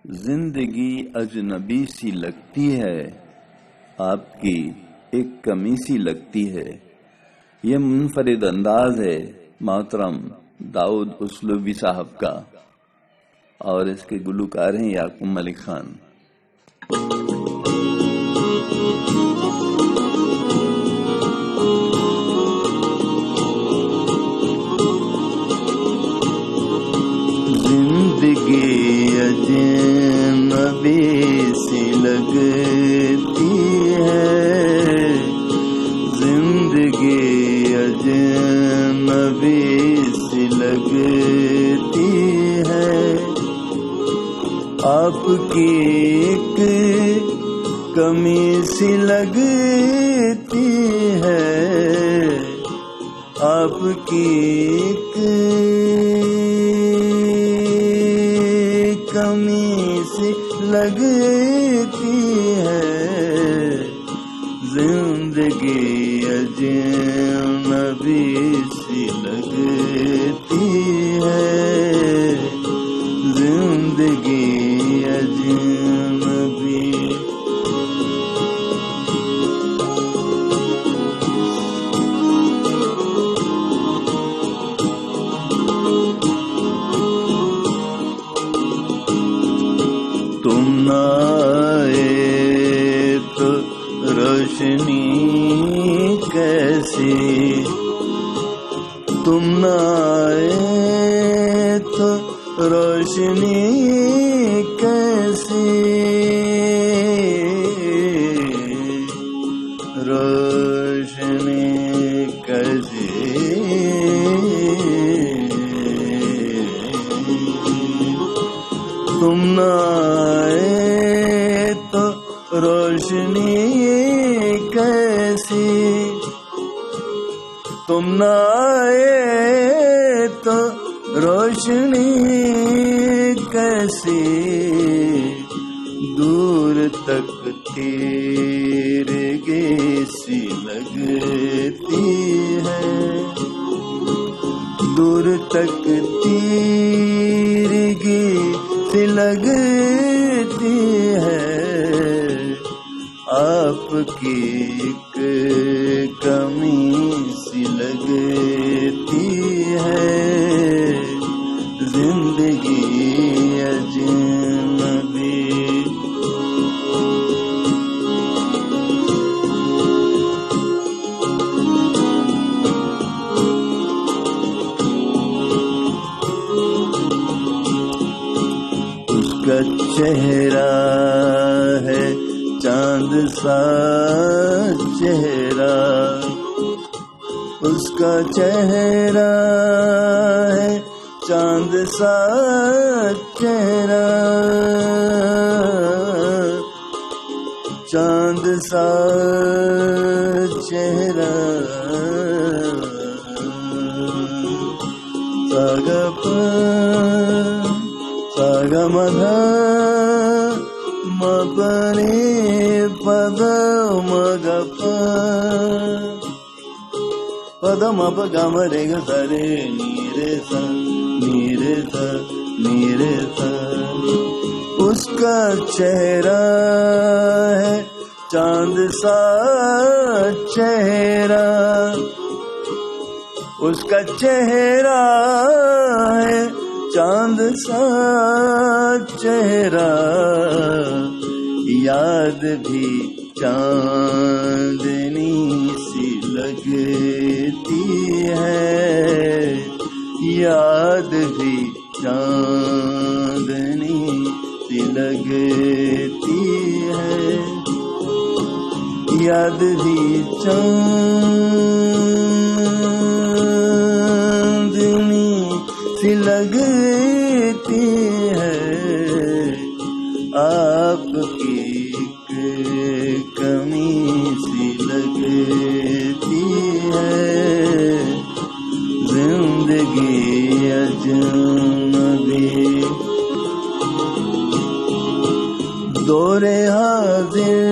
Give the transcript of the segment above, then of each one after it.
زندگی اجنبی سی لگتی ہے، آپ کی ایک کمی سی لگتی ہے. یہ منفرد انداز ہے محترم داؤد اسلوبی صاحب کا، اور اس کے گلوکار ہیں یعقوب ملک خان. زندگی اجنبی سی لگتی ہے، زندگی اجنبی سی لگتی ہے. آپ کی ایک کمی سی لگتی ہے، آپ کی ایک کمی سی لگتی ہے. زندگی اجنبی سی لگتی ہے، زندگی اجنبی. تم نہ آئے تو روشنی کیسی، تم نہ آئے تو روشنی کیسی، روشنی کیسی. تم نہ آئے تو روشنی کیسی، تم نہ آئے تو روشنی کیسی. دور تک تیرگی سی لگتی ہے، دور تک تیرگی سی لگتی ہے. آپ کی ایک کمی سی لگتی ہے. زندگی اجنبی. اس کا چہرہ ہے چاند سا چہرہ، اس کا چہرہ ہے چاند سا چہرہ، چاند سا چہرہ. ساگا مدھا مپنی پد مگپ پد مپ گم رے گ سرے نیرے سا نیرے سا نیرے سا. اس کا چہرہ ہے چاند سا چہرہ، اس کا چہرہ ہے چاند سا چہرہ. یاد بھی چاندنی سی لگتی ہے، یاد بھی چاندنی سی لگتی ہے. یاد بھی چاندنی سی لگتی ہے. آپ کی ایک کمی سی لگتی ہے. زندگی اجنبی. دور حاضر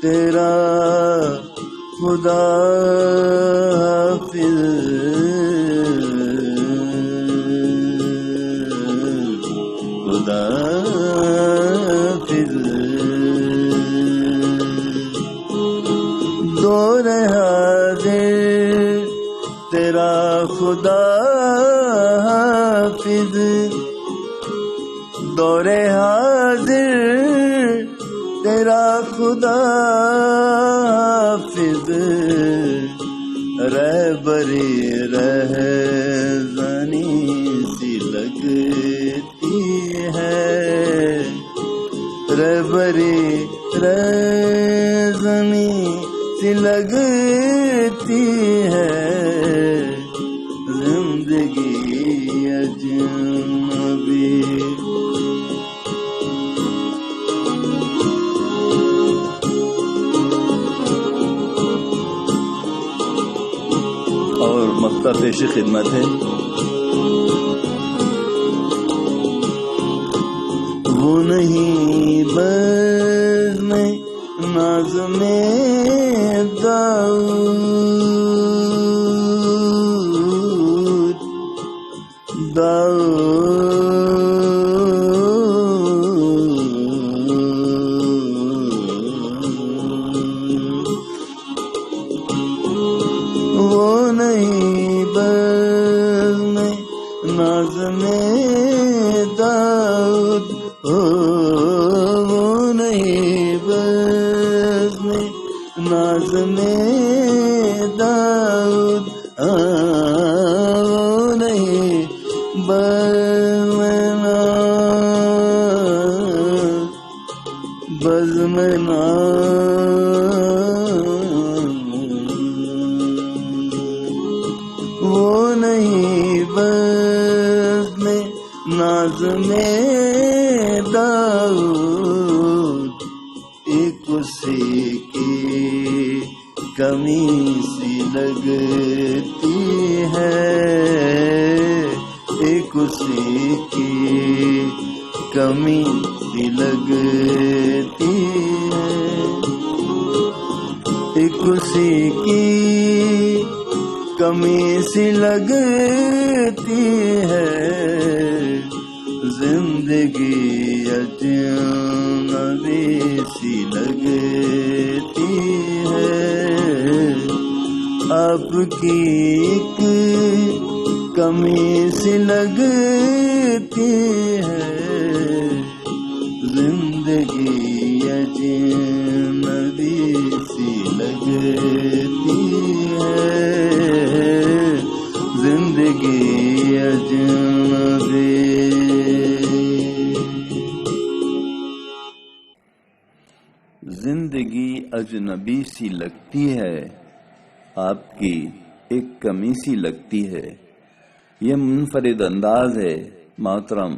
تیرا خدا حافظ. خدا حافظ دور حاضر تیرا خدا حافظ رہبری رہزنی سی لگتی ہے رہبری رہزنی سی لگتی ہے زندگی اجنبی اور مقطع پیش خدمت ہے وہ نہیں بز میں ناز میں داؤد وہ نہیں بز میں ناز میں داؤد وہ نہیں بز میں ناز میں داؤد وہ نہیں بز میں وہ نہیں بز میں ناز میں داؤد ایک اسی کی کمی سی لگتی ہے ایک اسی کی کمی سی لگتی ہے ایک اسی کی کمی سی لگتی ہے زندگی اجنبی سی لگتی ہے آپ کی ایک کمی سی لگتی ہے زندگی اجنبی سی لگتی ہے زندگی اجنبی زندگی اجنبی سی لگتی ہے آپ کی ایک کمی سی لگتی ہے یہ منفرد انداز ہے محترم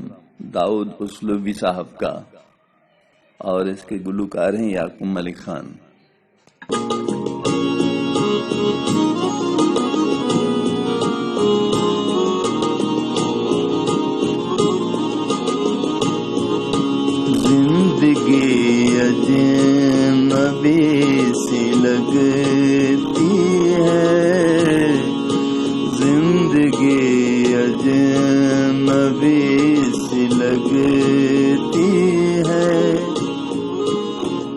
داؤد اسلوبی صاحب کا اور اس کے گلوکار ہیں یعقوب ملک خان زندگی اجنبی سی لگتی